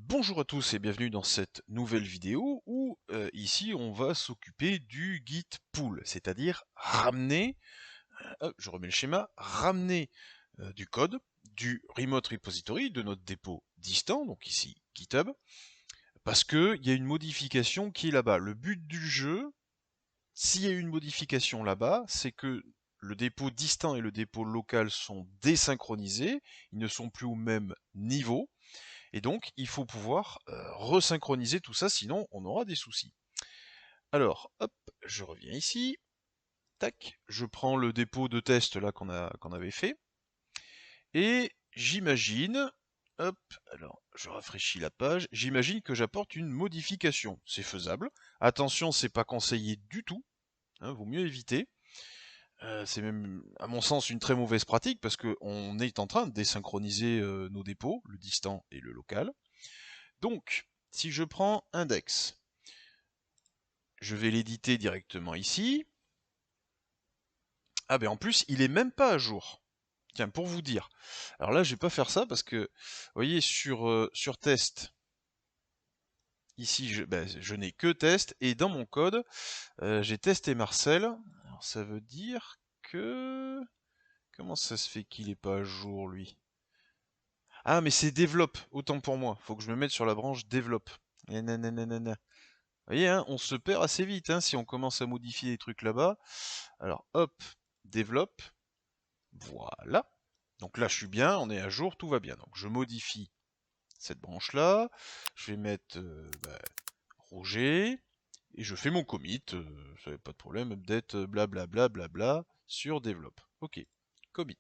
Bonjour à tous et bienvenue dans cette nouvelle vidéo où ici on va s'occuper du git pull, c'est-à-dire ramener, je remets le schéma, ramener du code du remote repository de notre dépôt distant, donc ici GitHub, parce qu'il y a une modification qui est là-bas. Le but du jeu, s'il y a une modification là-bas, c'est que le dépôt distant et le dépôt local sont désynchronisés, ils ne sont plus au même niveau. Et donc, il faut pouvoir resynchroniser tout ça, sinon on aura des soucis. Alors, hop, je reviens ici. Tac, je prends le dépôt de test là qu'on avait fait. Et j'imagine, hop, alors je rafraîchis la page, j'imagine que j'apporte une modification. C'est faisable. Attention, c'est pas conseillé du tout. Hein, vaut mieux éviter. C'est même, à mon sens, une très mauvaise pratique parce qu'on est en train de désynchroniser nos dépôts, le distant et le local. Donc, si je prends index, je vais l'éditer directement ici. Ah ben en plus, il est même pas à jour. Tiens, pour vous dire. Alors là, je vais pas faire ça parce que, vous voyez, sur test, ici, je n'ai que test, et dans mon code, j'ai test et Marcel. Alors ça veut dire que... Comment ça se fait qu'il est pas à jour, lui? Ah, mais c'est développe, autant pour moi. Faut que je me mette sur la branche développe. Et nanana. Vous voyez, hein, on se perd assez vite hein, si on commence à modifier des trucs là-bas. Alors, hop, développe. Voilà. Donc là, je suis bien, on est à jour, tout va bien. Donc je modifie cette branche-là. Je vais mettre Roger. Et je fais mon commit. Ça n'a pas de problème. Update, blablabla, bla, sur develop. Ok. Commit.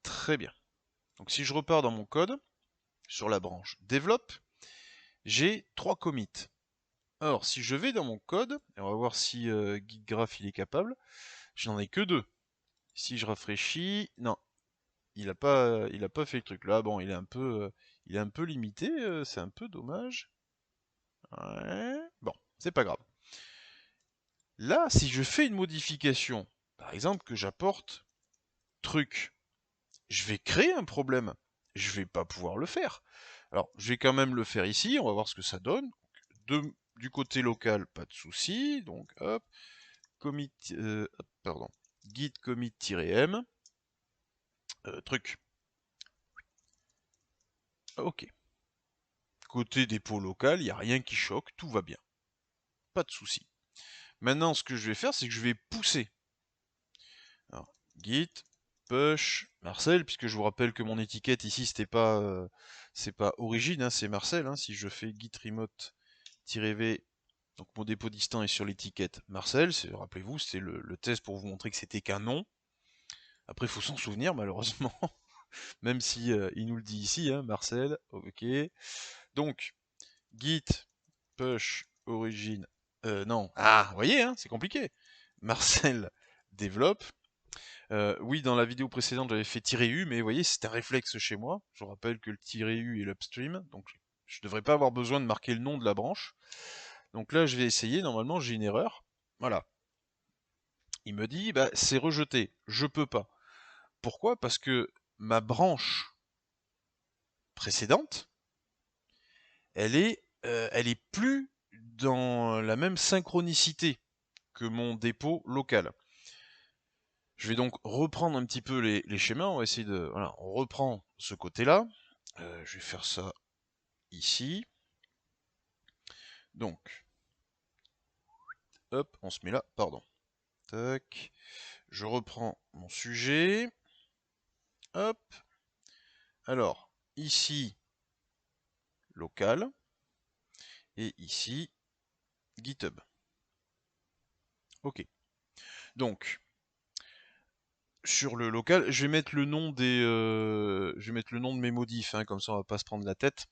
Très bien. Donc si je repars dans mon code, sur la branche develop, j'ai 3 commits. Or, si je vais dans mon code, et on va voir si GitGraph il est capable, j'en ai que 2. Si je rafraîchis, non, il a pas fait le truc là. Bon, il est un peu limité, c'est un peu dommage. Ouais. Bon, c'est pas grave. Là, si je fais une modification, par exemple que j'apporte truc, je vais créer un problème. Je vais pas pouvoir le faire. Alors, je vais quand même le faire ici. On va voir ce que ça donne. Du côté local, pas de souci. Donc, hop, commit, pardon, git commit-m, truc. Ok. Côté dépôt local, il n'y a rien qui choque, tout va bien. Pas de souci. Maintenant, ce que je vais faire, c'est que je vais pousser. Alors, git push Marcel, puisque je vous rappelle que mon étiquette ici, c'est pas origine, hein, c'est Marcel. Hein, si je fais git remote-v, donc mon dépôt distant est sur l'étiquette Marcel. Rappelez-vous, c'est le test pour vous montrer que c'était qu'un nom. Après, il faut s'en souvenir, malheureusement. Même si il nous le dit ici, hein, Marcel. Ok. Donc, git push origine. Non. Ah, vous voyez, hein, c'est compliqué. Marcel développe. Oui, dans la vidéo précédente, j'avais fait "-u", mais vous voyez, c'est un réflexe chez moi. Je vous rappelle que le "-u" est l'upstream, donc je devrais pas avoir besoin de marquer le nom de la branche. Donc là, je vais essayer. Normalement, j'ai une erreur. Voilà. Il me dit, bah, c'est rejeté. Je peux pas. Pourquoi? Parce que ma branche précédente, elle est plus dans la même synchronicité que mon dépôt local. Je vais donc reprendre un petit peu les schémas. On va essayer de, voilà, on reprend ce côté-là. Je vais faire ça ici. Donc, hop, on se met là, pardon. Tac. Je reprends mon sujet. Hop. Alors, ici, local. Et ici, GitHub. Ok. Donc, sur le local, je vais mettre le nom je vais mettre le nom de mes modifs, hein, comme ça on va pas se prendre la tête.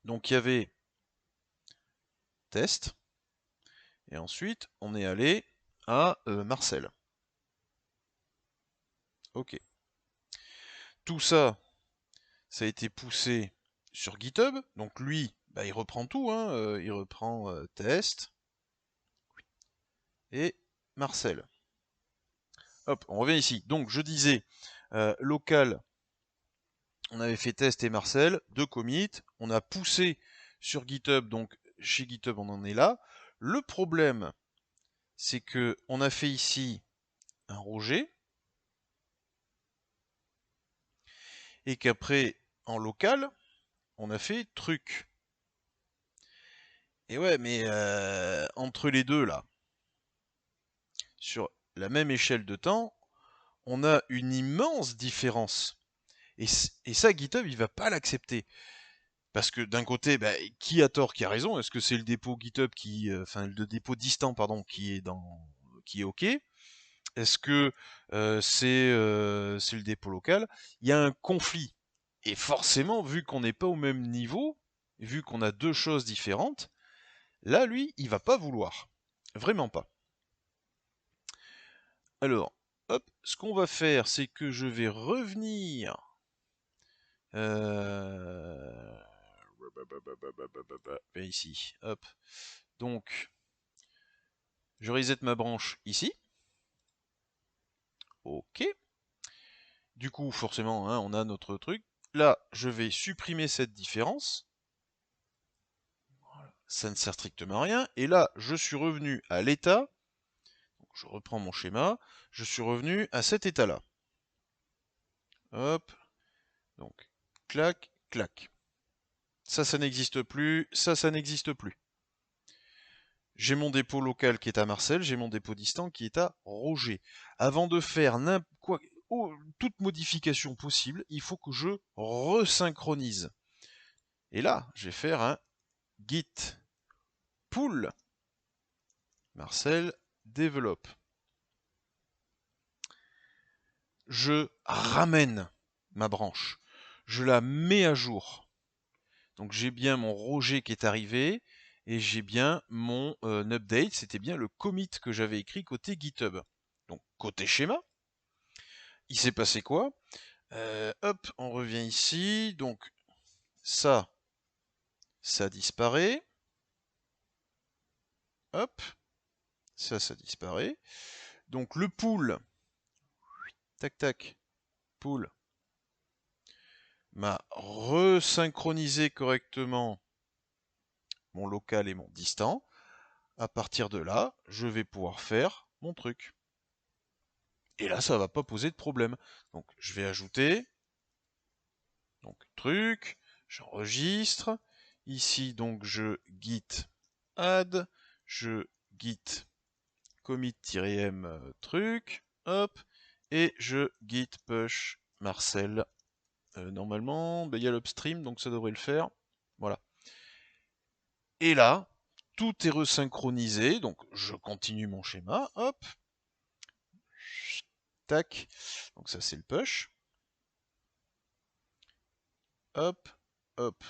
Donc il y avait test, et ensuite on est allé à Marcel. Ok. Tout ça, ça a été poussé sur GitHub. Donc lui, bah, il reprend tout, hein, il reprend test et Marcel. Hop, on revient ici. Donc je disais local on avait fait test et Marcel, 2 commits, on a poussé sur GitHub, donc chez GitHub on en est là. Le problème, c'est que on a fait ici un Roger, et qu'après, en local, on a fait truc. Et ouais, mais entre les deux là, sur la même échelle de temps, on a une immense différence. Et ça, GitHub, il va pas l'accepter. Parce que d'un côté, bah, qui a tort, qui a raison? Est-ce que c'est le dépôt GitHub qui, enfin le dépôt distant, pardon, qui est OK? Est-ce que c'est le dépôt local? Il y a un conflit. Et forcément, vu qu'on n'est pas au même niveau, vu qu'on a deux choses différentes, là, lui, il va pas vouloir. Vraiment pas. Alors, hop, ce qu'on va faire, c'est que je vais revenir. Ici, hop. Donc, je reset ma branche ici. Ok. Du coup, forcément, hein, on a notre truc. Là, je vais supprimer cette différence. Ça ne sert strictement à rien. Et là, je suis revenu à l'état. Je reprends mon schéma. Je suis revenu à cet état-là. Hop. Donc, clac, clac. Ça n'existe plus. Ça n'existe plus. J'ai mon dépôt local qui est à Marcel, j'ai mon dépôt distant qui est à Roger. Avant de faire toute modification possible, il faut que je resynchronise. Et là, je vais faire un git pull Marcel développe. Je ramène ma branche. Je la mets à jour. Donc j'ai bien mon Roger qui est arrivé et j'ai bien mon update. C'était bien le commit que j'avais écrit côté GitHub. Donc côté schéma, il s'est passé quoi? Hop, on revient ici. Donc ça disparaît. Hop, ça disparaît. Donc le pool, tac tac, pool, m'a resynchronisé correctement mon local et mon distant. À partir de là, je vais pouvoir faire mon truc. Et là, ça va pas poser de problème. Donc je vais ajouter, donc truc, j'enregistre. Ici, donc je git add, je git commit-m truc, hop, et je git push Marcel. Normalement, il y a l'upstream, donc ça devrait le faire. Voilà. Et là, tout est resynchronisé, donc je continue mon schéma, hop, tac, donc ça c'est le push, hop, hop,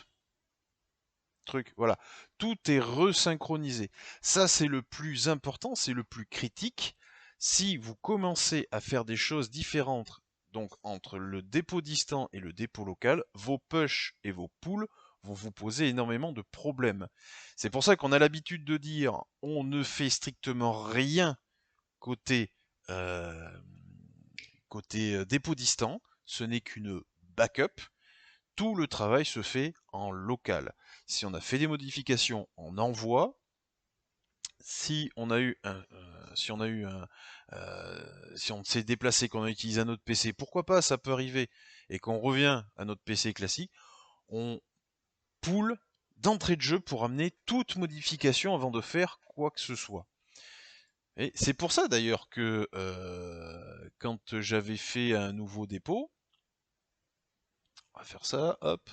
truc, voilà, tout est resynchronisé. Ça c'est le plus important, c'est le plus critique. Si vous commencez à faire des choses différentes, donc entre le dépôt distant et le dépôt local, vos push et vos pulls vont vous poser énormément de problèmes. C'est pour ça qu'on a l'habitude de dire on ne fait strictement rien côté, euh, dépôt distant, ce n'est qu'une backup. Tout le travail se fait en local. Si on a fait des modifications, on envoie. Si on a eu un, si on s'est déplacé, qu'on a utilisé un autre PC, pourquoi pas, ça peut arriver, et qu'on revient à notre PC classique, on pool d'entrée de jeu pour amener toute modification avant de faire quoi que ce soit. Et c'est pour ça d'ailleurs que quand j'avais fait un nouveau dépôt, on va faire ça, hop,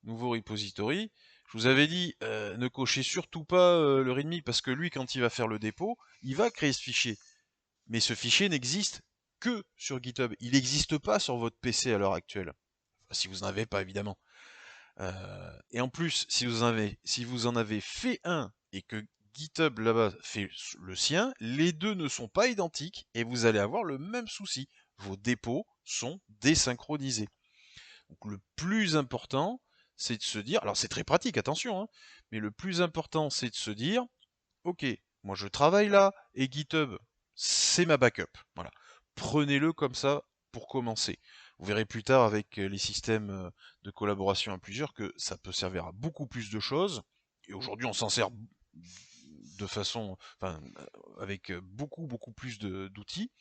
nouveau repository, je vous avais dit, ne cochez surtout pas le readme, parce que lui, quand il va faire le dépôt, il va créer ce fichier. Mais ce fichier n'existe que sur GitHub. Il n'existe pas sur votre PC à l'heure actuelle. Enfin, si vous n'en avez pas, évidemment. Et en plus, si vous en avez fait un et que GitHub là-bas fait le sien, les deux ne sont pas identiques et vous allez avoir le même souci. Vos dépôts sont désynchronisés. Donc le plus important, c'est de se dire, alors c'est très pratique, attention, hein, mais le plus important, c'est de se dire, ok, moi je travaille là et GitHub, c'est ma backup. Voilà. Prenez-le comme ça pour commencer. Vous verrez plus tard avec les systèmes de collaboration à plusieurs que ça peut servir à beaucoup plus de choses. Et aujourd'hui, on s'en sert de façon, enfin, avec beaucoup plus d'outils.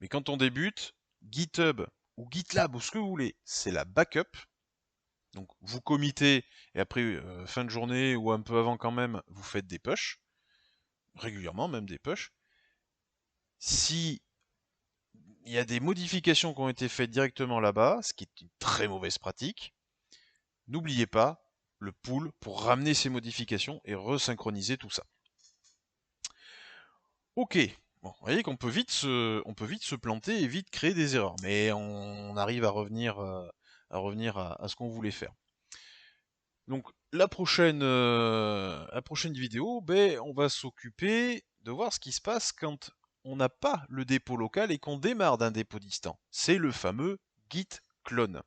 Mais quand on débute, GitHub ou GitLab ou ce que vous voulez, c'est la backup. Donc vous committez et après fin de journée ou un peu avant quand même, vous faites des pushs, régulièrement même des pushs. Si il y a des modifications qui ont été faites directement là-bas, ce qui est une très mauvaise pratique, n'oubliez pas le pull pour ramener ces modifications et resynchroniser tout ça. Ok, bon, vous voyez qu'on peut vite se planter et vite créer des erreurs, mais on arrive à revenir à ce qu'on voulait faire. Donc la prochaine vidéo, ben, on va s'occuper de voir ce qui se passe quand on n'a pas le dépôt local et qu'on démarre d'un dépôt distant. C'est le fameux git clone.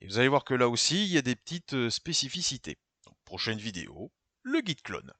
Et vous allez voir que là aussi, il y a des petites spécificités. Donc, prochaine vidéo, le git clone.